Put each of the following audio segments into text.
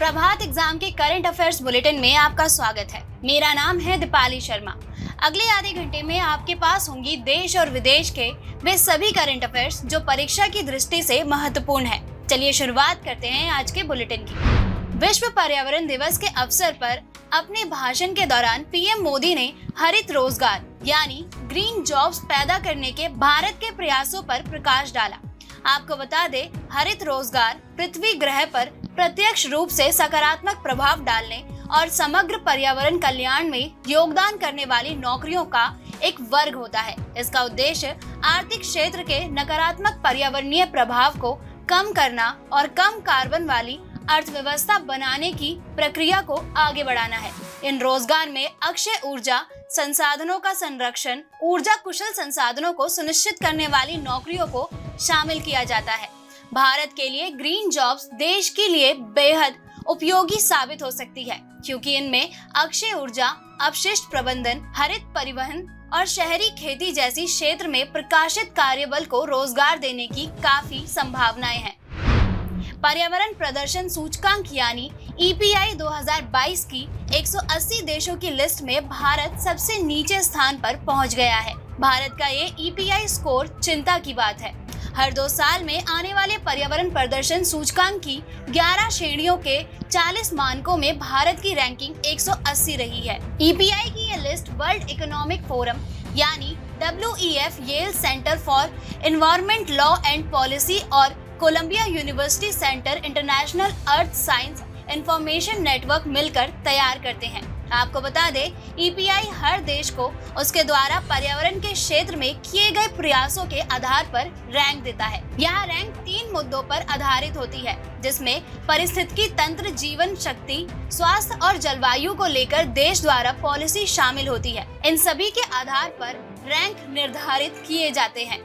प्रभात exam के current affairs bulletin में आपका स्वागत है। मेरा नाम है दीपाली शर्मा। अगले आधे घंटे में आपके पास होंगी देश और विदेश के वे सभी करंट अफेयर्स जो परीक्षा की दृष्टि से महत्वपूर्ण है। चलिए शुरुआत करते हैं आज के बुलेटिन की। विश्व पर्यावरण दिवस के अवसर पर अपने भाषण के दौरान पीएम मोदी ने हरित रोजगार यानी ग्रीन जॉब्स पैदा करने के भारत के प्रयासों पर प्रकाश डाला। आपको बता दें, हरित रोजगार पृथ्वी ग्रह पर प्रत्यक्ष रूप से सकारात्मक प्रभाव डालने और समग्र पर्यावरण कल्याण में योगदान करने वाली नौकरियों का एक वर्ग होता है। इसका उद्देश्य आर्थिक क्षेत्र के नकारात्मक पर्यावरणीय प्रभाव को कम करना और कम कार्बन वाली अर्थव्यवस्था बनाने की प्रक्रिया को आगे बढ़ाना है। इन रोजगार में अक्षय ऊर्जा संसाधनों का संरक्षण, ऊर्जा कुशल संसाधनों को सुनिश्चित करने वाली नौकरियों को शामिल किया जाता है। भारत के लिए ग्रीन जॉब्स देश के लिए बेहद उपयोगी साबित हो सकती है, क्योंकि इनमें अक्षय ऊर्जा, अपशिष्ट प्रबंधन, हरित परिवहन और शहरी खेती जैसी क्षेत्र में प्रकाशित कार्यबल को रोजगार देने की काफी संभावनाएं हैं। पर्यावरण प्रदर्शन सूचकांक यानी EPI 2022 की 180 देशों की लिस्ट में भारत सबसे नीचे स्थान पर पहुंच गया है। भारत का ये EPI स्कोर चिंता की बात है। हर 2 साल में आने वाले पर्यावरण प्रदर्शन सूचकांक की 11 श्रेणियों के 40 मानकों में भारत की रैंकिंग 180 रही है। EPI की ये लिस्ट वर्ल्ड इकोनॉमिक फोरम यानी WEF, Yale centre for environment law and policy और Columbia University centre international earth science information network मिलकर तैयार करते हैं। आपको बता दें, EPI हर देश को उसके द्वारा पर्यावरण के क्षेत्र में किए गए प्रयासों के आधार पर रैंक देता है। यह रैंक 3 मुद्दों पर आधारित होती है, जिसमें पारिस्थितिकी तंत्र, जीवन शक्ति, स्वास्थ्य और जलवायु को लेकर देश द्वारा पॉलिसी शामिल होती है। इन सभी के आधार पर रैंक निर्धारित किए जाते हैं।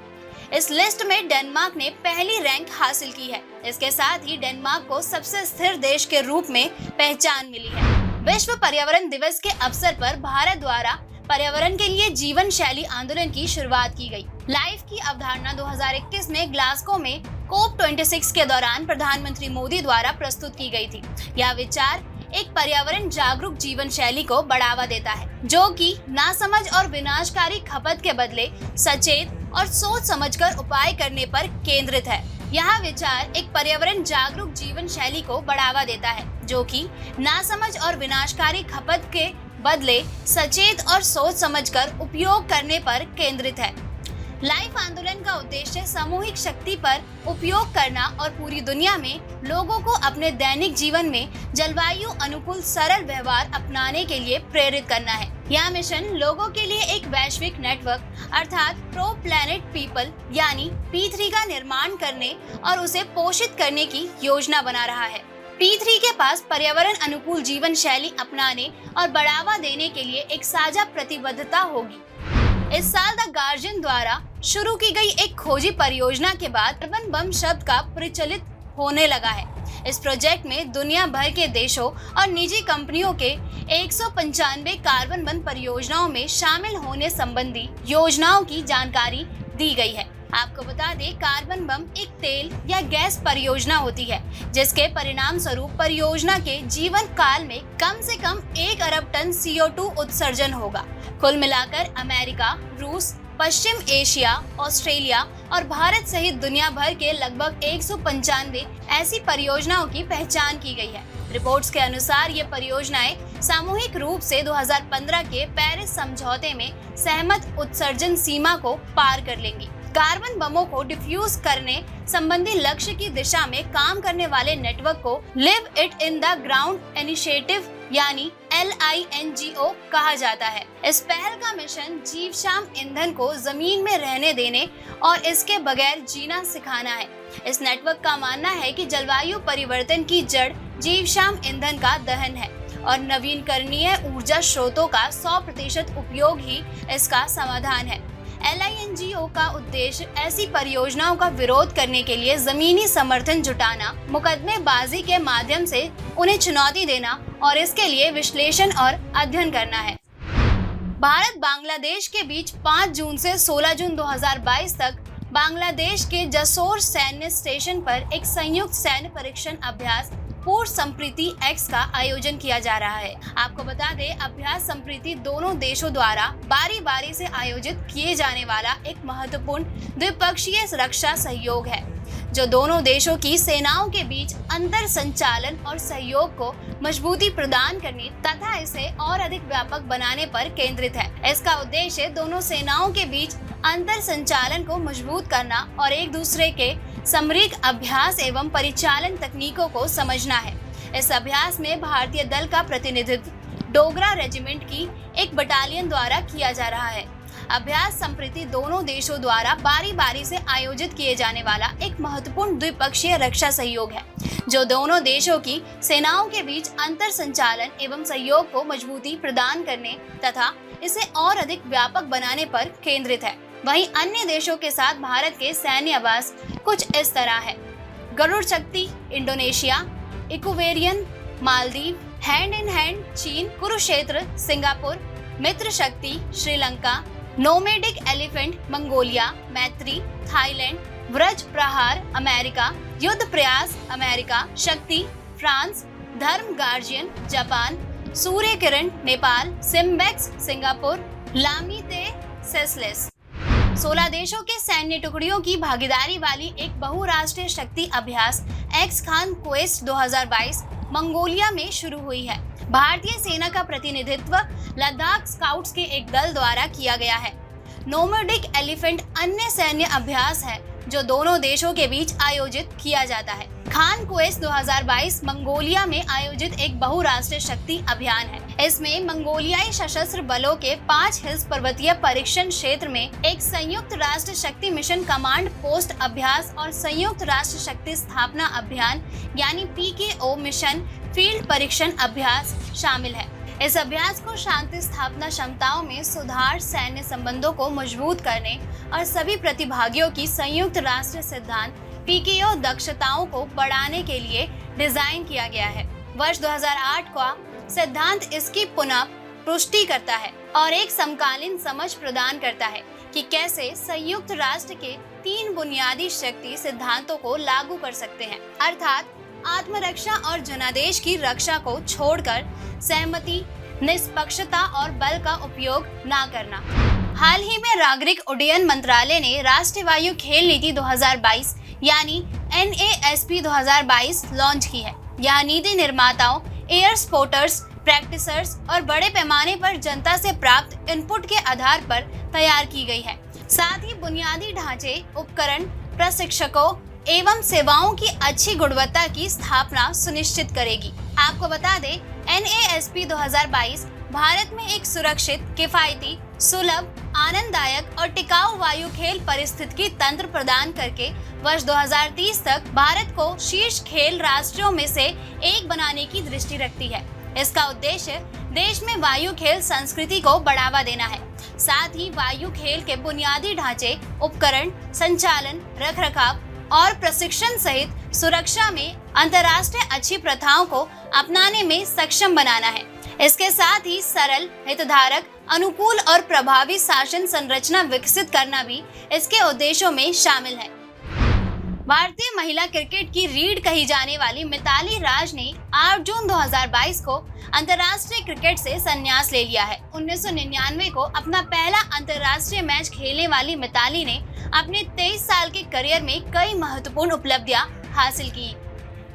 इस लिस्ट में डेनमार्क ने पहली रैंक हासिल की है। इसके साथ ही डेनमार्क को सबसे स्थिर देश के रूप में पहचान मिली है। विश्व पर्यावरण दिवस के अवसर पर भारत द्वारा पर्यावरण के लिए जीवन शैली आंदोलन की शुरुआत की गई। लाइफ की अवधारणा 2021 में ग्लासगो में COP26 के दौरान प्रधानमंत्री मोदी द्वारा प्रस्तुत की गई थी। यह विचार एक पर्यावरण जागरूक जीवन शैली को बढ़ावा देता है, जो कि नासमझ और विनाशकारी खपत के बदले सचेत और सोच समझकर उपाय करने पर केंद्रित है। यह विचार एक पर्यावरण जागरूक जीवन शैली को बढ़ावा देता है, जो कि नासमझ और विनाशकारी खपत के बदले सचेत और सोच समझकर उपयोग करने पर केंद्रित है। लाइफ आंदोलन का उद्देश्य सामूहिक शक्ति पर उपयोग करना और पूरी दुनिया में लोगों को अपने दैनिक जीवन में जलवायु अनुकूल सरल व्यवहार अपनाने के लिए प्रेरित करना है। यह मिशन लोगों के लिए एक वैश्विक नेटवर्क अर्थात प्रो प्लैनेट पीपल यानी P3 का निर्माण करने और उसे पोषित करने की योजना बना रहा है। P3 के पास पर्यावरण अनुकूल जीवन शैली अपनाने और बढ़ावा देने के लिए एक साझा प्रतिबद्धता होगी। इस साल द गार्जियन द्वारा शुरू की गई एक खोजी परियोजना के बाद कार्बन बम शब्द का प्रचलित होने लगा है। इस प्रोजेक्ट में दुनिया भर के देशों और निजी कंपनियों के 195 कार्बन बम परियोजनाओं में शामिल होने संबंधी योजनाओं की जानकारी दी गई है। आपको बता दें, कार्बन बम एक तेल या गैस परियोजना होती है, जिसके परिणाम स्वरूप परियोजना के जीवन काल में कम से कम 1 अरब टन CO2 उत्सर्जन होगा। कुल मिलाकर अमेरिका, रूस, पश्चिम एशिया, ऑस्ट्रेलिया और भारत सहित दुनिया भर के लगभग 195 ऐसी परियोजनाओं की पहचान की गई है। रिपोर्ट्स के अनुसार ये परियोजनाएं सामूहिक रूप से 2015 के पेरिस समझौते में सहमत उत्सर्जन सीमा को पार कर लेंगी। कार्बन बमों को डिफ्यूज करने संबंधी लक्ष्य की दिशा में काम करने वाले नेटवर्क को live it in the ground initiative यानी LINGO कहा जाता है। इस पहल का मिशन जीवश्याम ईंधन को जमीन में रहने देने और इसके बगैर जीना सिखाना है। इस नेटवर्क का मानना है कि जलवायु परिवर्तन की जड़ जीवश्याम ईंधन का दहन है और नवीनकरणीय ऊर्जा स्रोतों का 100% उपयोग ही इसका समाधान है। LINGO का उद्देश्य ऐसी परियोजनाओं का विरोध करने के लिए जमीनी समर्थन जुटाना, मुकदमेबाजी के माध्यम से उन्हें चुनौती देना और इसके लिए विश्लेषण और अध्ययन करना है। भारत बांग्लादेश के बीच 5 जून से 16 जून 2022 तक बांग्लादेश के जसोर सैन्य स्टेशन पर एक संयुक्त सैन्य परीक्षण अभ्यास पुरुष संप्रीति एक्स का आयोजन किया जा रहा है। आपको बता दें, अभ्यास संप्रीति दोनों देशों द्वारा बारी बारी से आयोजित किए जाने वाला एक महत्वपूर्ण द्विपक्षीय रक्षा सहयोग है, जो दोनों देशों की सेनाओं के बीच अंतर संचालन और सहयोग को मजबूती प्रदान करने तथा इसे और अधिक व्यापक बनाने पर केंद्रित है। इसका उद्देश्य दोनों सेनाओं के बीच अंतर संचालन को मजबूत करना और एक दूसरे के सामरिक अभ्यास एवं परिचालन तकनीकों को समझना है। इस अभ्यास में भारतीय दल का प्रतिनिधित्व डोगरा रेजिमेंट की एक बटालियन द्वारा किया जा रहा है। अभ्यास संप्रीति दोनों देशों द्वारा बारी बारी से आयोजित किए जाने वाला एक महत्वपूर्ण द्विपक्षीय रक्षा सहयोग है, जो दोनों देशों की सेनाओं के बीच अंतर संचालन एवं सहयोग को मजबूती प्रदान करने तथा इसे और अधिक व्यापक बनाने पर केंद्रित है। वहीं अन्य देशों के साथ भारत के सैन्य अभ्यास कुछ इस तरह है: Garuda Shakti Indonesia, Ekuverin Maldives, hand in hand चीन, Kurukshetra Singapore, Mitra Shakti Sri Lanka, nomadic elephant Mongolia, Maitree Thailand, व्रज Prahar America, Yuddh Prayas America, Shakti France, Dharma guardian Japan, Surya Kiran Nepal, SIMBEX Singapore, लामीते सेसलेस। 16 देशों के सैन्य टुकड़ियों की भागीदारी वाली एक बहुराष्ट्रीय शक्ति अभ्यास एक्स खान क्वेस्ट 2022 मंगोलिया में शुरू हुई है। भारतीय सेना का प्रतिनिधित्व लद्दाख स्काउट्स के एक दल द्वारा किया गया है। नोमैडिक एलिफेंट अन्य सैन्य अभ्यास है जो दोनों देशों के बीच आयोजित किया जाता है। खान क्वेस्ट 2022 मंगोलिया में आयोजित एक बहुराष्ट्रीय शक्ति अभियान है। इसमें मंगोलियाई सशस्त्र बलों के 5 हिल्स पर्वतीय परीक्षण क्षेत्र में एक संयुक्त राष्ट्र शक्ति मिशन कमांड पोस्ट अभ्यास और संयुक्त राष्ट्र शक्ति स्थापना अभियान यानी PKO मिशन फील्ड परीक्षण अभ्यास शामिल है। इस अभ्यास को शांति स्थापना क्षमताओं में सुधार, सैन्य संबंधों को मजबूत करने और सभी प्रतिभागियों की संयुक्त राष्ट्र सिद्धांत PKO दक्षताओं को बढ़ाने के लिए डिजाइन किया गया है। वर्ष 2008 का सिद्धांत इसकी पुनः पुष्टि करता है और एक समकालीन समझ प्रदान करता है कि कैसे संयुक्त राष्ट्र के 3 बुनियादी शक्ति सिद्धांतों को लागू कर सकते हैं, अर्थात आत्मरक्षा और जनादेश की रक्षा को छोड़कर सहमति, निष्पक्षता और बल का उपयोग न करना। हाल ही में नागरिक उड्डयन मंत्रालय ने राष्ट्रीय वायु खेल नीति 2022 यानी NASP 2022 लॉन्च की है। यह नीति निर्माताओं, एयर स्पोर्टर्स, प्रैक्टिसर्स और बड़े पैमाने पर जनता से प्राप्त इनपुट के आधार पर तैयार की गई है। साथ ही बुनियादी ढांचे, उपकरण, प्रशिक्षकों एवं सेवाओं की अच्छी गुणवत्ता की स्थापना सुनिश्चित करेगी। आपको बता दें, NASP 2022 भारत में एक सुरक्षित, किफायती, सुलभ, आनंददायक और टिकाऊ वायु खेल परिस्थितिकी तंत्र प्रदान करके वर्ष 2030 तक भारत को शीर्ष खेल राष्ट्रों में से एक बनाने की दृष्टि रखती है। इसका उद्देश्य देश में वायु खेल संस्कृति को बढ़ावा देना है। साथ ही वायु खेल के बुनियादी ढांचे, उपकरण, संचालन, रखरखाव और प्रशिक्षण सहित सुरक्षा में अंतर्राष्ट्रीय अच्छी प्रथाओं को अपनाने में सक्षम बनाना है। इसके साथ ही सरल, हितधारक, अनुकूल और प्रभावी शासन संरचना विकसित करना भी इसके उद्देश्यों में शामिल है। भारतीय महिला क्रिकेट की रीढ़ कही जाने वाली मिताली राज ने 8 जून 2022 को अंतर्राष्ट्रीय क्रिकेट से संन्यास ले लिया है। 1999 को अपना पहला अंतर्राष्ट्रीय मैच खेलने वाली मिताली ने अपने 23 साल के करियर में कई महत्वपूर्ण उपलब्धियां हासिल की।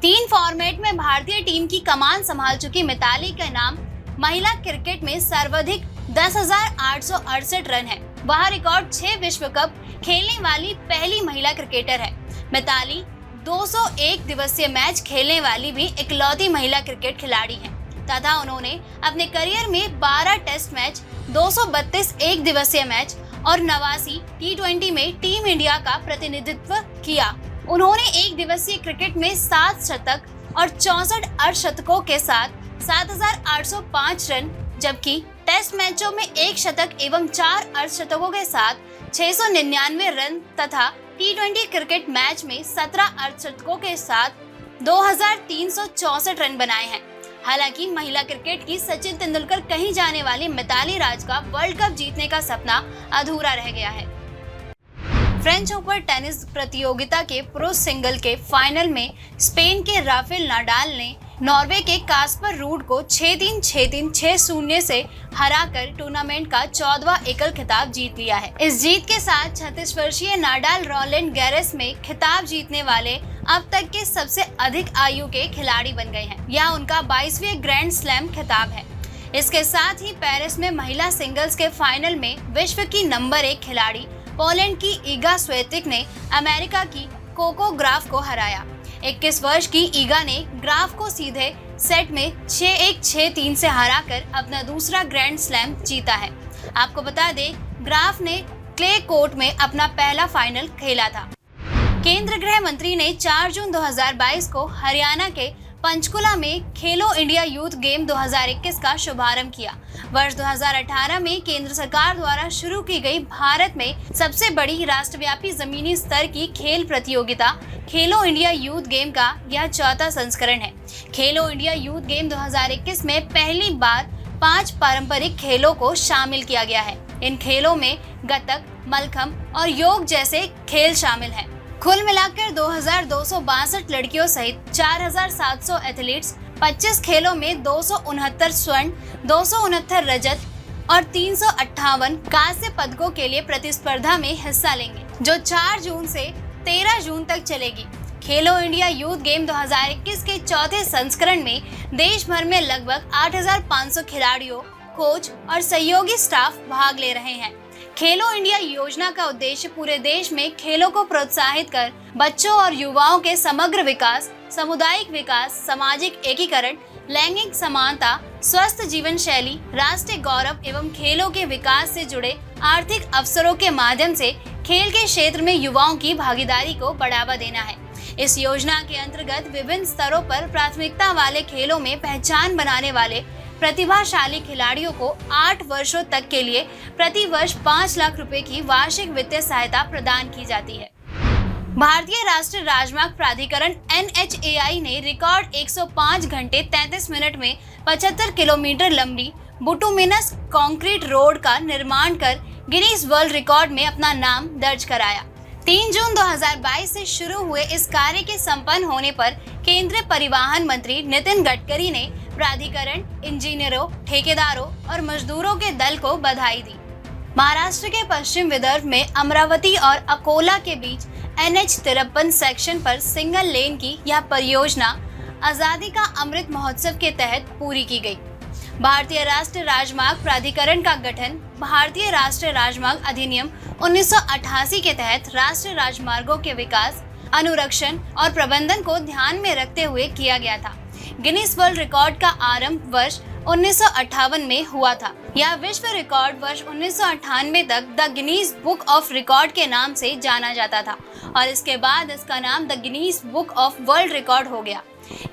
3 फॉर्मेट में भारतीय टीम की कमान संभाल चुकी मिताली का नाम महिला क्रिकेट में सर्वाधिक 10,868 रन है। वह रिकॉर्ड 6 विश्व कप खेलने वाली पहली महिला क्रिकेटर है। मिताली 201 दिवसीय मैच खेलने वाली भी इकलौती महिला क्रिकेट खिलाड़ी हैं तथा उन्होंने अपने करियर में 12 टेस्ट मैच, 232 एक दिवसीय मैच और 89 T20 में टीम इंडिया का प्रतिनिधित्व किया। उन्होंने एक दिवसीय क्रिकेट में 7 शतक और 64 अर्धशतकों के साथ 7,805 रन, जबकि टेस्ट मैचों में 1 शतक एवं 4 अर्धशतकों के साथ 699 रन तथा T20 क्रिकेट मैच में 17 अर्धशतकों के साथ 2,364 रन बनाए हैं। हालांकि महिला क्रिकेट की सचिन तेंदुलकर कही जाने वाली मिताली राज का वर्ल्ड कप जीतने का सपना अधूरा रह गया है। फ्रेंच ओपन टेनिस प्रतियोगिता के पुरुष सिंगल के फाइनल में स्पेन के राफेल नाडाल ने नॉर्वे के कास्पर रूड को 6-3, 6-3, 6-0 से हराकर टूर्नामेंट का 14वां एकल खिताब जीत लिया है। इस जीत के साथ 36 वर्षीय नाडाल रोलैंड गैरेस में खिताब जीतने वाले अब तक के सबसे अधिक आयु के खिलाड़ी बन गए हैं। यह उनका 22वें ग्रैंड स्लैम खिताब है। इसके साथ ही पेरिस में महिला सिंगल्स के फाइनल में विश्व की नंबर 1 खिलाड़ी पोलैंड की ईगा स्विएटेक ने अमेरिका की कोको ग्राफ को हराया। 21 वर्ष की ईगा ने ग्राफ को सीधे सेट में 6-1, 6-3 से हराकर अपना दूसरा ग्रैंड स्लैम जीता है। आपको बता दें, ग्राफ ने क्ले कोर्ट में अपना पहला फाइनल खेला था। केंद्रीय गृह मंत्री ने 4 जून 2022 को हरियाणा के पंचकुला में खेलो इंडिया यूथ गेम 2021 का शुभारंभ किया। वर्ष 2018 में केंद्र सरकार द्वारा शुरू की गई भारत में सबसे बड़ी राष्ट्रव्यापी जमीनी स्तर की खेल प्रतियोगिता खेलो इंडिया यूथ गेम का यह 4था संस्करण है। खेलो इंडिया यूथ गेम 2021 में पहली बार 5 पारंपरिक खेलों को शामिल किया गया है। इन खेलों में गतक, मलखम और योग जैसे खेल शामिल हैं। कुल मिलाकर 2262 लड़कियों सहित 4700 एथलीट्स 25 खेलों में 269 स्वर्ण, 269 रजत और 358 कांस्य पदकों के लिए प्रतिस्पर्धा में हिस्सा लेंगे, जो 4 जून से 13 जून तक चलेगी। खेलो इंडिया यूथ गेम 2021 के 4थे संस्करण में देश भर में लगभग 8500 खिलाड़ियों, कोच और सहयोगी स्टाफ भाग ले रहे हैं। खेलो इंडिया योजना का उद्देश्य पूरे देश में खेलों को प्रोत्साहित कर बच्चों और युवाओं के समग्र विकास, सामुदायिक विकास, सामाजिक एकीकरण, लैंगिक समानता, स्वस्थ जीवन शैली, राष्ट्रीय गौरव एवं खेलों के विकास से जुड़े आर्थिक अवसरों के माध्यम से खेल के क्षेत्र में युवाओं की भागीदारी को बढ़ावा देना है। इस योजना के अंतर्गत विभिन्न स्तरों पर प्राथमिकता वाले खेलों में पहचान बनाने वाले प्रतिभाशाली खिलाड़ियों को 8 वर्षों तक के लिए प्रति वर्ष 5 लाख रुपए की वार्षिक वित्तीय सहायता प्रदान की जाती है। भारतीय राष्ट्रीय राजमार्ग प्राधिकरण NHAI ने रिकॉर्ड 105 घंटे 33 मिनट में 75 किलोमीटर लंबी बुटुमिनस कंक्रीट रोड का निर्माण कर गिनीज वर्ल्ड रिकॉर्ड में अपना नाम दर्ज कराया। 3 जून 2022 से शुरू हुए इस कार्य के संपन्न होने पर केंद्रीय परिवहन मंत्री नितिन गडकरी ने प्राधिकरण, इंजीनियरों, ठेकेदारों और मजदूरों के दल को बधाई दी। महाराष्ट्र के पश्चिम विदर्भ में अमरावती और अकोला के बीच NH-53 सेक्शन पर सिंगल लेन की यह परियोजना आजादी का अमृत महोत्सव के तहत पूरी की गई। भारतीय राष्ट्रीय राजमार्ग प्राधिकरण का गठन भारतीय राष्ट्रीय राजमार्ग अधिनियम 1988 के तहत राष्ट्रीय राजमार्गों के विकास, अनुरक्षण और प्रबंधन को ध्यान में रखते हुए किया गया था। गिनीज वर्ल्ड रिकॉर्ड का आरंभ वर्ष 1958 में हुआ था। यह विश्व रिकॉर्ड वर्ष 1998 तक the Guinness book of record के नाम से जाना जाता था और इसके बाद इसका नाम the Guinness book of world record हो गया।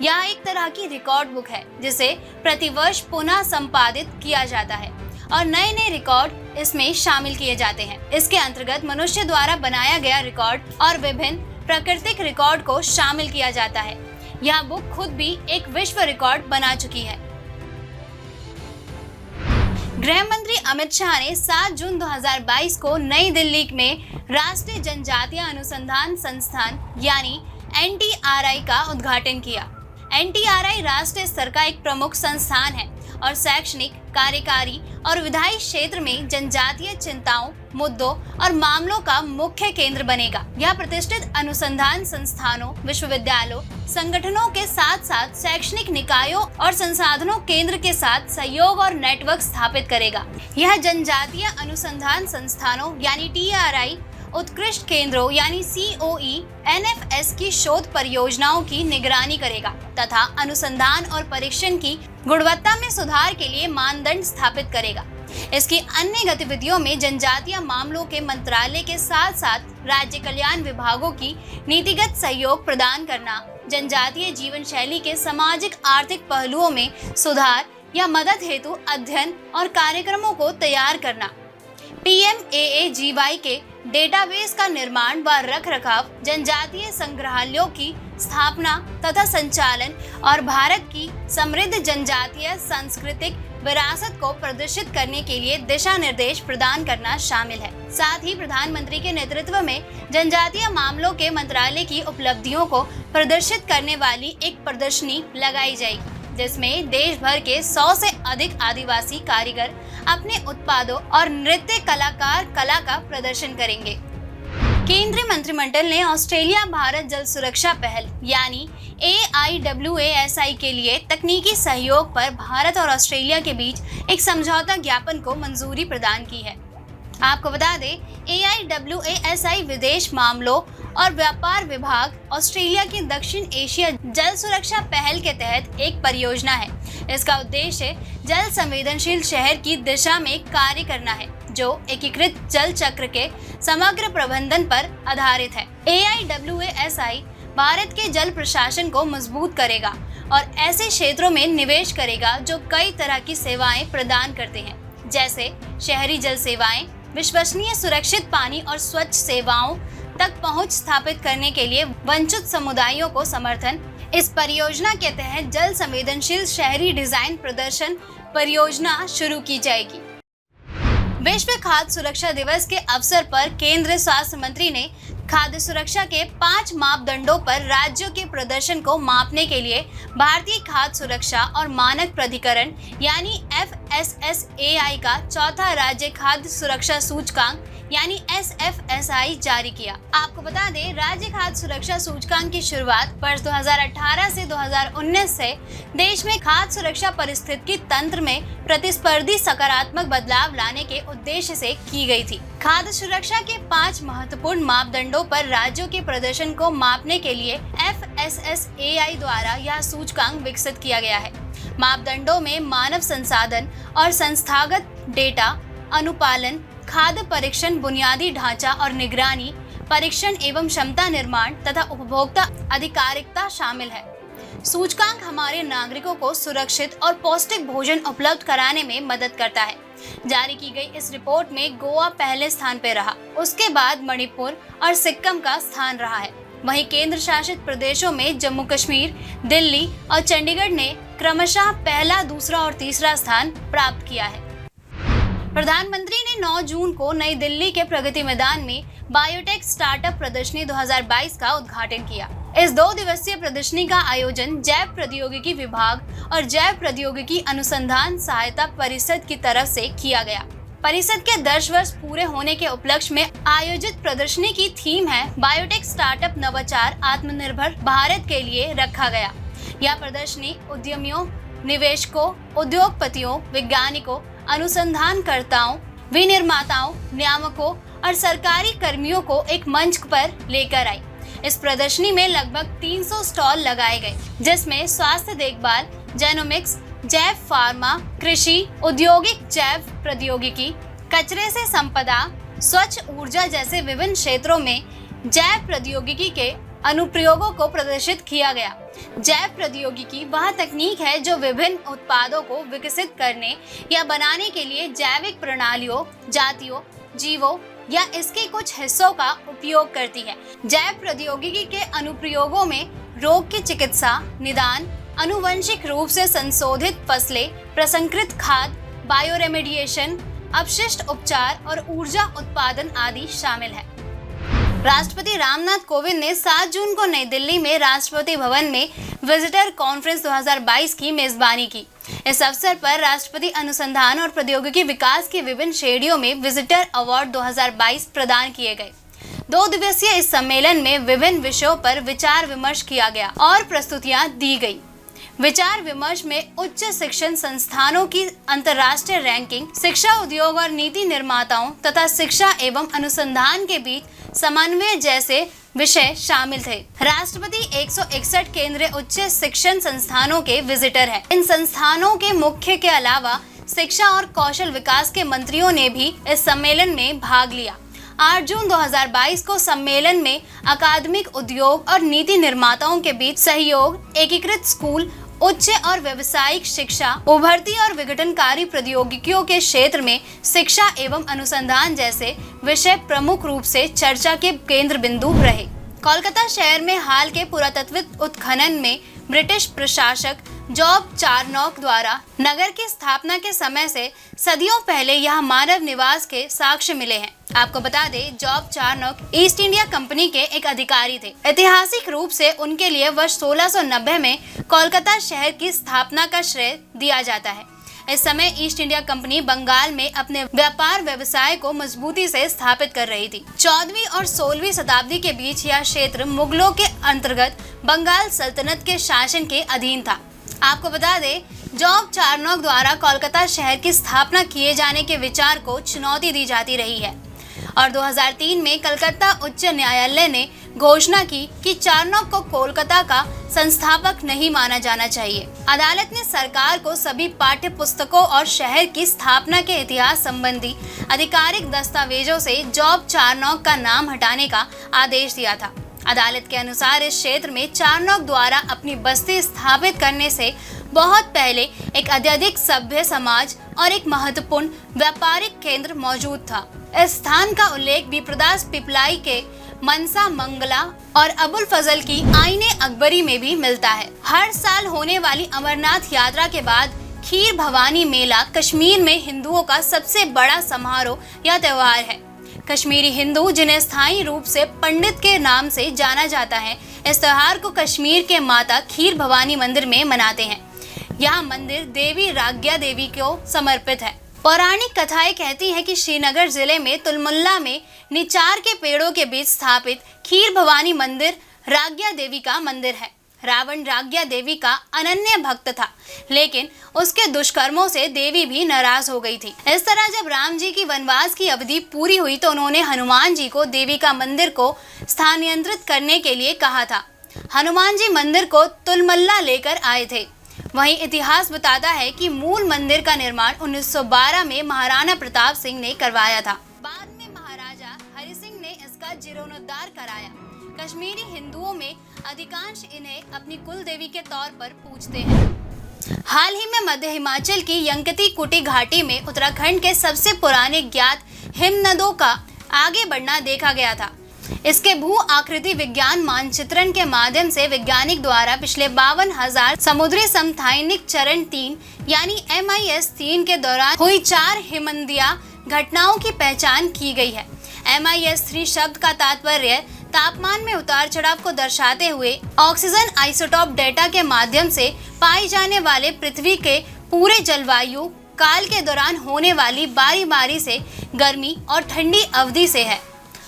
यह एक तरह की रिकॉर्ड बुक है जिसे प्रतिवर्ष पुनः संपादित किया जाता है और नए नए रिकॉर्ड इसमें शामिल किए जाते हैं। इसके अंतर्गत मनुष्य द्वारा बनाया गया रिकॉर्ड और विभिन्न प्राकृतिक रिकॉर्ड को शामिल किया जाता है। यह बुक खुद भी एक विश्व रिकॉर्ड बना चुकी है। गृह मंत्री अमित शाह ने 7 जून 2022 को नई दिल्ली में राष्ट्रीय जनजातीय अनुसंधान संस्थान यानी NTRI का उद्घाटन किया। NTRI राष्ट्रीय स्तर का एक प्रमुख संस्थान है और शैक्षणिक, कार्यकारी और विधायी क्षेत्र में जनजातीय चिंताओं, मुद्दों और मामलों का मुख्य केंद्र बनेगा। यह प्रतिष्ठित अनुसंधान संस्थानों, विश्वविद्यालयों, संगठनों के साथ साथ शैक्षणिक निकायों और संसाधनों केंद्र के साथ सहयोग और नेटवर्क स्थापित करेगा। यह जनजातीय अनुसंधान संस्थानों यानी TRI, उत्कृष्ट केंद्रों यानी COE, NFS की शोध परियोजनाओं की निगरानी करेगा तथा अनुसंधान और परीक्षण की गुणवत्ता में सुधार के लिए मानदंड स्थापित करेगा। इसकी अन्य गतिविधियों में जनजातीय मामलों के मंत्रालय के साथ साथ राज्य कल्याण विभागों की नीतिगत सहयोग प्रदान करना, जनजातीय जीवन शैली के सामाजिक आर्थिक पहलुओं में सुधार या मदद हेतु अध्ययन और कार्यक्रमों को तैयार करना, PMAAGY के डेटाबेस का निर्माण व रखरखाव, जनजातीय संग्रहालयों की स्थापना तथा संचालन और भारत की समृद्ध जनजातीय सांस्कृतिक विरासत को प्रदर्शित करने के लिए दिशा निर्देश प्रदान करना शामिल है। साथ ही प्रधानमंत्री के नेतृत्व में जनजातीय मामलों के मंत्रालय की उपलब्धियों को प्रदर्शित करने वाली एक प्रदर्शनी लगाई जाएगी, जिसमें देश भर के 100 से अधिक आदिवासी कारीगर अपने उत्पादों और नृत्य कलाकार कला का प्रदर्शन करेंगे। केंद्रीय मंत्रिमंडल ने ऑस्ट्रेलिया भारत जल सुरक्षा पहल यानी AIWASI के लिए तकनीकी सहयोग पर भारत और ऑस्ट्रेलिया के बीच एक समझौता ज्ञापन को मंजूरी प्रदान की है। आपको बता दें, AIWASI विदेश मामलों और व्यापार विभाग ऑस्ट्रेलिया की दक्षिण एशिया जल सुरक्षा पहल के तहत एक परियोजना है। इसका उद्देश्य जल संवेदनशील शहर की दिशा में कार्य करना है, जो एकीकृत जल चक्र के समग्र प्रबंधन पर आधारित है। AIWASI भारत के जल प्रशासन को मजबूत करेगा और ऐसे क्षेत्रों में निवेश करेगा जो कई तरह की सेवाएं प्रदान करते हैं, जैसे शहरी जल सेवाएं, विश्वसनीय सुरक्षित पानी और स्वच्छ सेवाओं तक पहुंच स्थापित करने के लिए वंचित समुदायों को समर्थन। इस परियोजना के तहत जल संवेदनशील शहरी डिजाइन प्रदर्शन परियोजना शुरू की जाएगी। विश्व खाद्य सुरक्षा दिवस के अवसर पर केंद्रीय स्वास्थ्य मंत्री ने खाद्य सुरक्षा के 5 मापदंडों पर राज्यों के प्रदर्शन को मापने के लिए भारतीय खाद्य सुरक्षा और मानक प्राधिकरण यानी FSSAI का चौथा राज्य खाद्य सुरक्षा सूचकांक यानी SFSI जारी किया। आपको बता दें, राज्य खाद्य सुरक्षा सूचकांक की शुरुआत वर्ष 2018 से 2019 से देश में खाद्य सुरक्षा पारिस्थितिकी तंत्र में प्रतिस्पर्धी सकारात्मक बदलाव लाने के उद्देश्य से की गई थी। खाद्य सुरक्षा के 5 महत्वपूर्ण मापदंडों पर राज्यों के प्रदर्शन को मापने के लिए FSSAI द्वारा यह सूचकांक विकसित किया गया है। मापदंडों में मानव संसाधन और संस्थागत डेटा अनुपालन, खाद्य परीक्षण, बुनियादी ढांचा और निगरानी, परीक्षण एवं क्षमता निर्माण तथा उपभोक्ता अधिकारिकता शामिल है। सूचकांक हमारे नागरिकों को सुरक्षित और पौष्टिक भोजन उपलब्ध कराने में मदद करता है। जारी की गई इस रिपोर्ट में गोवा पहले स्थान पर रहा, उसके बाद मणिपुर और सिक्किम का स्थान रहा है। वहीं केंद्र शासित प्रदेशों में जम्मू कश्मीर, दिल्ली और चंडीगढ़ ने क्रमशः पहला, दूसरा और तीसरा स्थान प्राप्त किया है। प्रधानमंत्री ने 9 जून को नई दिल्ली के प्रगति मैदान में बायोटेक स्टार्टअप प्रदर्शनी 2022 का उद्घाटन किया। इस 2 दिवसीय प्रदर्शनी का आयोजन जैव प्रौद्योगिकी विभाग और जैव प्रौद्योगिकी अनुसंधान सहायता परिषद की तरफ से किया गया। परिषद के 10 वर्ष पूरे होने के उपलक्ष्य में आयोजित प्रदर्शनी की थीम है बायोटेक स्टार्टअप नवाचार आत्मनिर्भर भारत के लिए रखा गया। यह प्रदर्शनी उद्यमियों, निवेशकों, उद्योगपतियों, वैज्ञानिकों, अनुसंधानकर्ताओं, विनिर्माताओं, नियामकों और सरकारी कर्मियों को एक मंच पर लेकर आई। इस प्रदर्शनी में लगभग 300 स्टॉल लगाए गए, जिसमें स्वास्थ्य देखभाल, जेनोमिक्स, जैव फार्मा, कृषि, औद्योगिक जैव प्रौद्योगिकी, कचरे से संपदा, स्वच्छ ऊर्जा जैसे विभिन्न क्षेत्रों में जैव प्रौद्योगिकी के अनुप्रयोगों को प्रदर्शित किया गया। जैव प्रौद्योगिकी वह तकनीक है जो विभिन्न उत्पादों को विकसित करने या बनाने के लिए जैविक प्रणालियों, जातियों, जीवों या इसके कुछ हिस्सों का उपयोग करती है। जैव प्रौद्योगिकी के अनुप्रयोगों में रोग की चिकित्सा, निदान, आनुवंशिक रूप से संशोधित फसलें, प्रसंस्कृत खाद, बायोरेमेडिएशन, अपशिष्ट उपचार और ऊर्जा उत्पादन आदि शामिल है। राष्ट्रपति रामनाथ कोविंद ने 7 जून को नई दिल्ली में राष्ट्रपति भवन में विजिटर कॉन्फ्रेंस 2022 की मेजबानी की। इस अवसर पर राष्ट्रपति अनुसंधान और प्रौद्योगिकी विकास की विभिन्न श्रेणियों में विजिटर अवार्ड 2022 प्रदान किए गए। 2 दिवसीय इस सम्मेलन में विभिन्न विषयों पर विचार विमर्श किया गया और प्रस्तुतियां दी गई। विचार विमर्श में उच्च शिक्षण संस्थानों की अंतर्राष्ट्रीय रैंकिंग, शिक्षा उद्योग और नीति निर्माताओं तथा शिक्षा एवं अनुसंधान के बीच समन्वय जैसे विषय शामिल थे। राष्ट्रपति 161 केंद्रीय उच्च शिक्षण संस्थानों के विजिटर हैं। इन संस्थानों के मुख्य के अलावा शिक्षा और कौशल विकास के मंत्रियों ने भी इस सम्मेलन में भाग लिया। 8 जून 2022 को सम्मेलन में अकादमिक, उद्योग और नीति निर्माताओं के बीच सहयोग, एकीकृत स्कूल, उच्च और व्यावसायिक शिक्षा, उभरती और विघटनकारी प्रौद्योगिकियों के क्षेत्र में शिक्षा एवं अनुसंधान जैसे विषय प्रमुख रूप से चर्चा के केंद्र बिंदु रहे। कोलकाता शहर में हाल के पुरातत्विक उत्खनन में ब्रिटिश प्रशासक जॉब चारनॉक द्वारा नगर की स्थापना के समय से सदियों पहले यहाँ मानव निवास के साक्ष्य मिले हैं। आपको बता दें, जॉब चारनॉक ईस्ट इंडिया कंपनी के एक अधिकारी थे। ऐतिहासिक रूप से उनके लिए वर्ष 1690 में कोलकाता शहर की स्थापना का श्रेय दिया जाता है। इस समय ईस्ट इंडिया कंपनी बंगाल में अपने व्यापार व्यवसाय को मजबूती से स्थापित कर रही थी। 14वीं और 16वीं शताब्दी के बीच यह क्षेत्र मुगलों के अंतर्गत बंगाल सल्तनत के शासन के अधीन था। आपको बता दें, जॉब चारनॉक द्वारा कोलकाता शहर की स्थापना किए जाने के विचार को चुनौती दी जाती रही है और 2003 में कलकत्ता उच्च न्यायालय ने घोषणा की कि चारनॉक को कोलकाता का संस्थापक नहीं माना जाना चाहिए। अदालत ने सरकार को सभी पाठ्य पुस्तकों और शहर की स्थापना के इतिहास संबंधी आधिकारिक दस्तावेजों से जॉब चारनॉक का नाम हटाने का आदेश दिया था। अदालत के अनुसार इस क्षेत्र में चारनॉक द्वारा अपनी बस्ती स्थापित करने से बहुत पहले एक अत्यधिक सभ्य समाज और एक महत्वपूर्ण व्यापारिक केंद्र मौजूद था। इस स्थान का उल्लेख विप्रदास पिपलाई के मनसा मंगला और अबुल फजल की आईने अकबरी में भी मिलता है। हर साल होने वाली अमरनाथ यात्रा के बाद खीर भवानी मेला कश्मीर में हिंदुओं का सबसे बड़ा समारोह या त्योहार है। कश्मीरी हिंदू, जिन्हें स्थायी रूप से पंडित के नाम से जाना जाता है, इस त्योहार को कश्मीर के माता खीर भवानी मंदिर में मनाते हैं। यह मंदिर देवी राज्ञा देवी को समर्पित है। पौराणिक कथाएं कहती हैं कि श्रीनगर जिले में तुलमुल्ला में निचार के पेड़ों के बीच स्थापित खीर भवानी मंदिर राज्ञा देवी का मंदिर है। रावण राज्ञा देवी का अनन्य भक्त था, लेकिन उसके दुष्कर्मों से देवी भी नाराज हो गई थी। इस तरह जब राम जी की वनवास की अवधि पूरी हुई तो उन्होंने हनुमान जी को देवी का मंदिर को स्थानांतरित करने के लिए कहा था। हनुमान जी मंदिर को तुलमुल्ला लेकर आए थे। वहीं इतिहास बताता है कि मूल मंदिर का निर्माण 1912 में महाराणा प्रताप सिंह ने करवाया था। बाद में महाराजा हरि सिंह ने इसका जीर्णोद्धार कराया। कश्मीरी हिंदुओं में अधिकांश इन्हें अपनी कुल देवी के तौर पर पूजते हैं। हाल ही में मध्य हिमाचल की यंकती कुटी घाटी में उत्तराखंड के सबसे पुराने ज्ञात हिमनदों का आगे बढ़ना देखा गया था। इसके भू आकृति विज्ञान मानचित्रण के माध्यम से वैज्ञानिक द्वारा पिछले 52,000 समुद्री समस्थानिक चरण 3 यानी MIS 3 के दौरान हुई 4 हिमनदीय घटनाओं की पहचान की गई है। MIS 3 शब्द का तात्पर्य तापमान में उतार चढ़ाव को दर्शाते हुए ऑक्सीजन आइसोटोप डेटा के माध्यम से पाई जाने वाले पृथ्वी के पूरे जलवायु काल के दौरान होने वाली बारी बारी से गर्मी और ठंडी अवधि से है।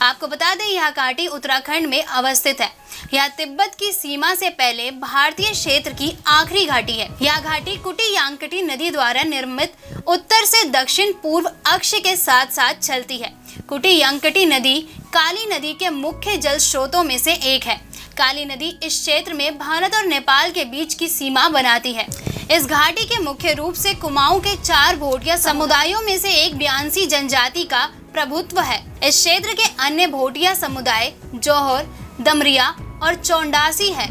आपको बता दें, यह घाटी उत्तराखंड में अवस्थित है। यह तिब्बत की सीमा से पहले भारतीय क्षेत्र की आखिरी घाटी है। यह घाटी कुटी यांकटी नदी द्वारा निर्मित उत्तर से दक्षिण पूर्व अक्ष के साथ साथ चलती है। कुटी यांकटी नदी काली नदी के मुख्य जल स्रोतों में से एक है। काली नदी इस क्षेत्र में भारत और नेपाल के बीच की सीमा बनाती है। इस घाटी के मुख्य रूप से कुमाऊं के 4 भोटिया समुदायों में से एक ब्यासी जनजाति का प्रभुत्व है। इस क्षेत्र के अन्य भोटिया समुदाय जौहर, दमरिया और चौंडासी है।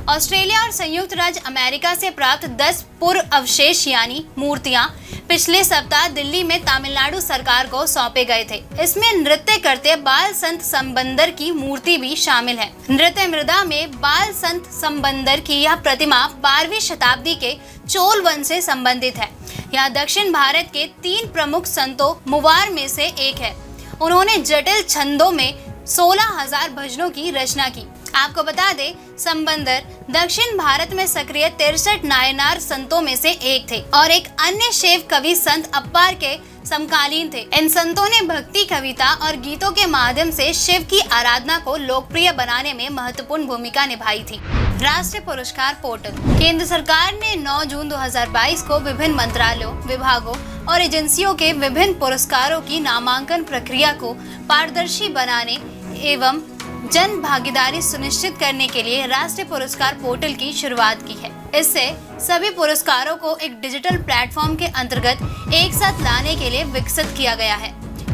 ऑस्ट्रेलिया और संयुक्त राज्य अमेरिका से प्राप्त 10 पूर्व अवशेष यानी मूर्तियां पिछले सप्ताह दिल्ली में तमिलनाडु सरकार को सौंपे गए थे। इसमें नृत्य करते बाल संत संबंदर की मूर्ति भी शामिल है। नृत्य मृदा में बाल संत संबंदर की यह प्रतिमा 12वीं शताब्दी के चोल वंश से संबंधित है। यह दक्षिण भारत के 3 प्रमुख संतों मुवार में से एक है। उन्होंने जटिल छंदों में 16,000 भजनों की रचना की। आपको बता दें, संबंदर दक्षिण भारत में सक्रिय 63 नायनार संतों में से एक थे और एक अन्य शैव कवि संत अप्पार के समकालीन थे। इन संतों ने भक्ति कविता और गीतों के माध्यम से शिव की आराधना को लोकप्रिय बनाने में महत्वपूर्ण भूमिका निभाई थी। राष्ट्रीय पुरस्कार पोर्टल। केंद्र सरकार ने 9 जून 2022 को विभिन्न मंत्रालयों, विभागों और एजेंसियों के विभिन्न पुरस्कारों की नामांकन प्रक्रिया को पारदर्शी बनाने एवं जन भागीदारी सुनिश्चित करने के लिए राष्ट्रीय पुरस्कार पोर्टल की शुरुआत की है। इससे सभी पुरस्कारों को एक डिजिटल प्लेटफॉर्म के अंतर्गत एक साथ लाने के लिए विकसित किया गया है।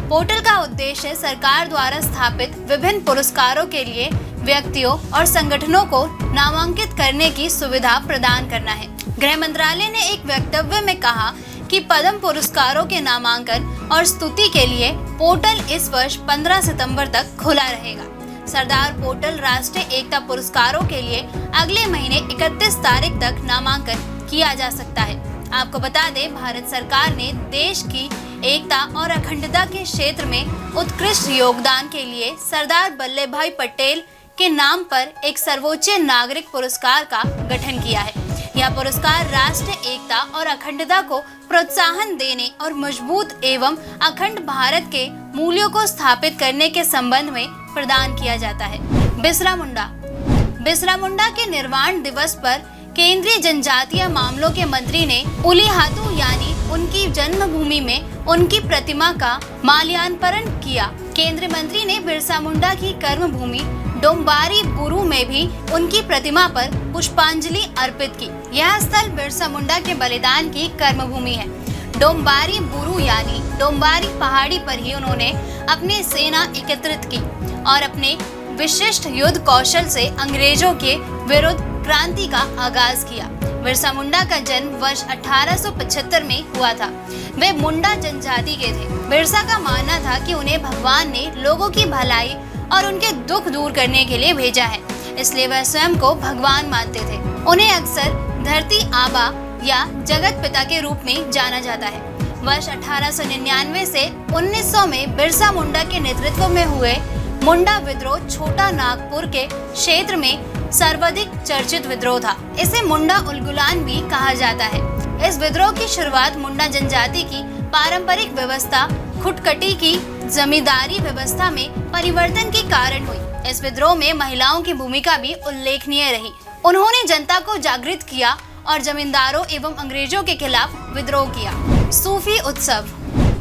पोर्टल का उद्देश्य सरकार द्वारा स्थापित विभिन्न पुरस्कारों के लिए व्यक्तियों और संगठनों को नामांकित करने की सुविधा प्रदान करना है। गृह मंत्रालय ने एक वक्तव्य में कहा कि पद्म पुरस्कारों के नामांकन और स्तुति के लिए पोर्टल इस वर्ष 15 सितंबर तक खुला रहेगा। सरदार पोर्टल राष्ट्रीय एकता पुरस्कारों के लिए अगले महीने 31 तारीख तक नामांकन किया जा सकता है। आपको बता दें, भारत सरकार ने देश की एकता और अखंडता के क्षेत्र में उत्कृष्ट योगदान के लिए सरदार वल्लभ भाई पटेल के नाम पर एक सर्वोच्च नागरिक पुरस्कार का गठन किया है। यह पुरस्कार राष्ट्रीय एकता और अखंडता को प्रोत्साहन देने और मजबूत एवं अखंड भारत के मूल्यों को स्थापित करने के संबंध में प्रदान किया जाता है। बिरसा मुंडा। बिरसा मुंडा के निर्वाण दिवस पर केंद्रीय जनजातीय मामलों के मंत्री ने उलीहातू यानी उनकी जन्मभूमि में उनकी प्रतिमा का माल्यार्पण किया। केंद्रीय मंत्री ने बिरसा मुंडा की कर्मभूमि डोम्बारी बुरू में भी उनकी प्रतिमा पर पुष्पांजलि अर्पित की। यह स्थल बिरसा मुंडा के बलिदान की कर्मभूमि है। डोम्बारी बुरू यानी डोम्बारी पहाड़ी पर ही उन्होंने अपनी सेना एकत्रित की और अपने विशिष्ट युद्ध कौशल से अंग्रेजों के विरुद्ध क्रांति का आगाज किया। बिरसा मुंडा का जन्म वर्ष 1875 में हुआ था। वे मुंडा जनजाति के थे। बिरसा का मानना था कि उन्हें भगवान ने लोगों की भलाई और उनके दुख दूर करने के लिए भेजा है, इसलिए वह स्वयं को भगवान मानते थे। उन्हें अक्सर धरती आबा या जगत पिता के रूप में जाना जाता है। वर्ष 1899 से 1900 में बिरसा मुंडा के नेतृत्व में हुए मुंडा विद्रोह छोटा नागपुर के क्षेत्र में सर्वाधिक चर्चित विद्रोह था। इसे मुंडा उलगुलान भी कहा जाता है। इस विद्रोह की शुरुआत मुंडा जनजाति की पारंपरिक व्यवस्था खुटकटी की जमींदारी व्यवस्था में परिवर्तन के कारण हुई। इस विद्रोह में महिलाओं की भूमिका भी उल्लेखनीय रही। उन्होंने जनता को जागृत किया और जमींदारों एवं अंग्रेजों के खिलाफ विद्रोह किया। सूफी उत्सव।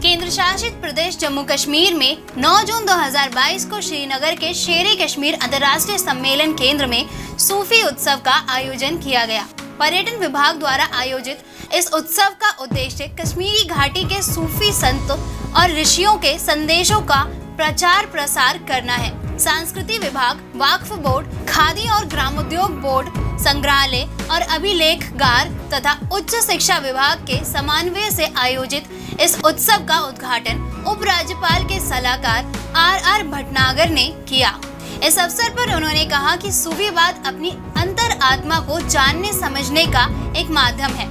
केंद्र शासित प्रदेश जम्मू कश्मीर में 9 जून 2022 को श्रीनगर के शेरे कश्मीर अंतर्राष्ट्रीय सम्मेलन केंद्र में सूफी उत्सव का आयोजन किया गया। पर्यटन विभाग द्वारा आयोजित इस उत्सव का उद्देश्य कश्मीरी घाटी के सूफी संत और ऋषियों के संदेशों का प्रचार प्रसार करना है। संस्कृति विभाग, वक्फ बोर्ड, खादी और ग्रामोद्योग बोर्ड, संग्रहालय और अभिलेखगार तथा उच्च शिक्षा विभाग के समन्वय से आयोजित इस उत्सव का उद्घाटन उपराज्यपाल के सलाहकार आर भटनागर ने किया। इस अवसर पर उन्होंने कहा कि सूफीवाद अपनी अंतर आत्मा को जानने समझने का एक माध्यम है।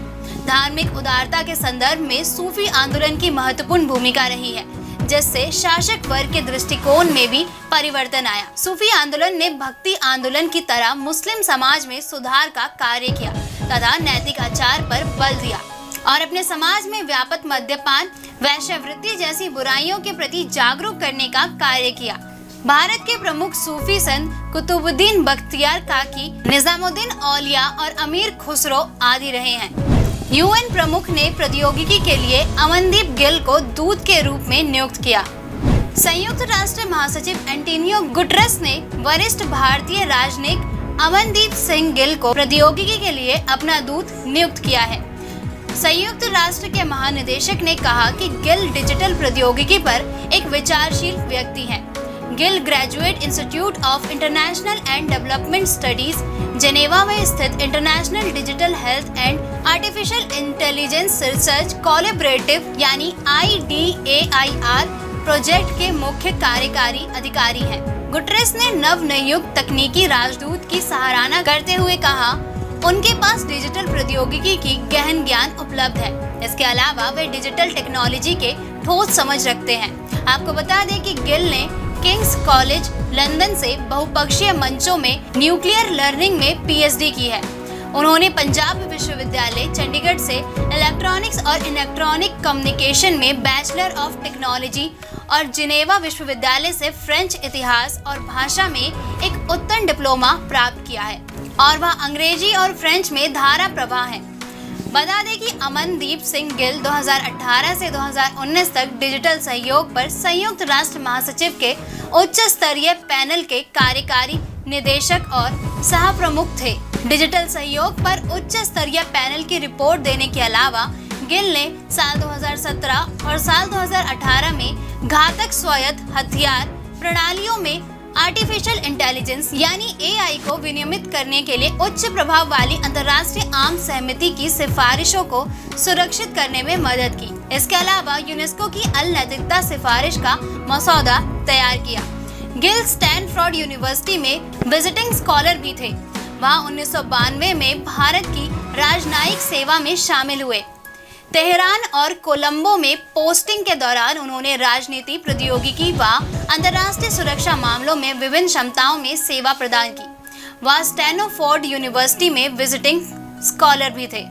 धार्मिक उदारता के संदर्भ में सूफी आंदोलन की महत्वपूर्ण भूमिका रही है, जिससे शासक वर्ग के दृष्टिकोण में भी परिवर्तन आया। सूफी आंदोलन ने भक्ति आंदोलन की तरह मुस्लिम समाज में सुधार का कार्य किया तथा नैतिक आचार पर बल दिया और अपने समाज में व्यापक मद्यपान, वैश्यवृत्ति जैसी बुराइयों के प्रति जागरूक करने का कार्य किया। भारत के प्रमुख सूफी संत कुतुबुद्दीन बख्तियार काकी, निजामुद्दीन औलिया और अमीर खुसरो आदि रहे हैं। यूएन प्रमुख ने प्रौद्योगिकी के लिए अमनदीप गिल को दूत के रूप में नियुक्त किया। संयुक्त राष्ट्र महासचिव एंटोनियो गुटेरेस ने वरिष्ठ भारतीय राजनयिक अमनदीप सिंह गिल को प्रौद्योगिकी के लिए अपना दूत नियुक्त किया है। संयुक्त राष्ट्र के महानिदेशक ने कहा कि गिल डिजिटल प्रौद्योगिकी पर एक विचारशील व्यक्ति हैं। Gill graduate institute of international and development studies Geneva में स्थित international digital health and artificial intelligence research collaborative यानी IDAIR प्रोजेक्ट के मुख्य कार्यकारी अधिकारी हैं। गुटेरेस ने नव नियुक्त तकनीकी राजदूत की सराहना करते हुए कहा, उनके पास डिजिटल प्रौद्योगिकी की गहन ज्ञान उपलब्ध है। इसके अलावा वे डिजिटल टेक्नोलॉजी के ठोस समझ रखते हैं। आपको बता दें कि गिल ने किंग्स कॉलेज लंदन से बहुपक्षीय मंचों में न्यूक्लियर लर्निंग में PhD की है। उन्होंने पंजाब विश्वविद्यालय चंडीगढ़ से इलेक्ट्रॉनिक्स और इलेक्ट्रॉनिक कम्युनिकेशन में बैचलर ऑफ टेक्नोलॉजी और जिनेवा विश्वविद्यालय से फ्रेंच इतिहास और भाषा में एक उत्तर डिप्लोमा प्राप्त किया है और वह अंग्रेजी और फ्रेंच में धारा प्रवाह है। बता दें कि अमनदीप सिंह गिल 2018 से 2019 तक डिजिटल सहयोग पर संयुक्त राष्ट्र महासचिव के उच्च स्तरीय पैनल के कार्यकारी निदेशक और सह प्रमुख थे। डिजिटल सहयोग पर उच्च स्तरीय पैनल की रिपोर्ट देने के अलावा गिल ने साल 2017 और साल 2018 में घातक स्वायत्त हथियार प्रणालियों में आर्टिफिशियल इंटेलिजेंस यानी AI को विनियमित करने के लिए उच्च प्रभाव वाली अंतर्राष्ट्रीय आम सहमति की सिफारिशों को सुरक्षित करने में मदद की। इसके अलावा यूनेस्को की अल नैतिकता सिफारिश का मसौदा तैयार किया। गिल स्टैनफोर्ड यूनिवर्सिटी में विजिटिंग स्कॉलर भी थे। वहाँ 1992 में भारत की राजनयिक सेवा में शामिल हुए। तेहरान और कोलंबो में पोस्टिंग के दौरान उन्होंने राजनीति, प्रौद्योगिकी व अंतर्राष्ट्रीय सुरक्षा मामलों में विभिन्न क्षमताओं में सेवा प्रदान की। वह स्टैनफोर्ड यूनिवर्सिटी में विजिटिंग स्कॉलर भी थे।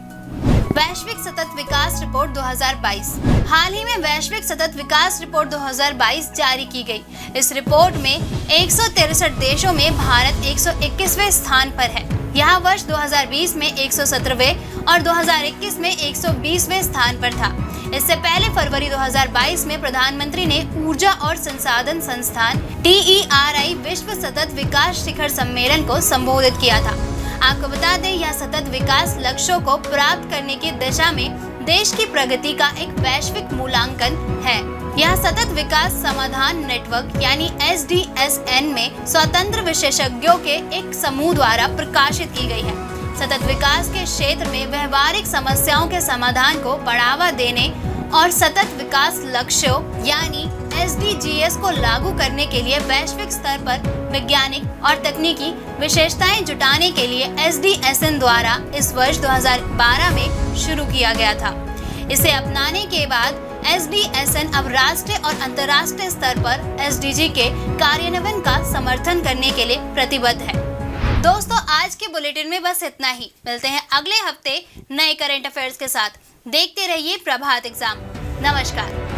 वैश्विक सतत विकास रिपोर्ट 2022। हाल ही में वैश्विक सतत विकास रिपोर्ट 2022 जारी की गई। इस रिपोर्ट में 163 देशों में भारत 121वें स्थान पर है। यह वर्ष 2020 में 117वें और 2021 में 120वें स्थान पर था। इससे पहले फरवरी 2022 में प्रधानमंत्री ने ऊर्जा और संसाधन संस्थान TERI विश्व सतत विकास शिखर सम्मेलन को संबोधित किया था। आपको बता दें, यह सतत विकास लक्ष्यों को प्राप्त करने की दिशा में देश की प्रगति का एक वैश्विक मूल्यांकन है। यह सतत विकास समाधान नेटवर्क यानी SDSN में स्वतंत्र विशेषज्ञों के एक समूह द्वारा प्रकाशित की गई है। सतत विकास के क्षेत्र में व्यवहारिक समस्याओं के समाधान को बढ़ावा देने और सतत विकास लक्ष्यों यानी SDGs को लागू करने के लिए वैश्विक स्तर पर वैज्ञानिक और तकनीकी विशेषताएं जुटाने के लिए SDSN द्वारा इस वर्ष 2012 में शुरू किया गया था। इसे अपनाने के बाद SDSN अब राष्ट्रीय और अंतर्राष्ट्रीय स्तर पर SDG के कार्यान्वयन का समर्थन करने के लिए प्रतिबद्ध है। दोस्तों, आज के बुलेटिन में बस इतना ही। मिलते हैं अगले हफ्ते नए करंट अफेयर्स के साथ। देखते रहिए प्रभात एग्जाम। नमस्कार।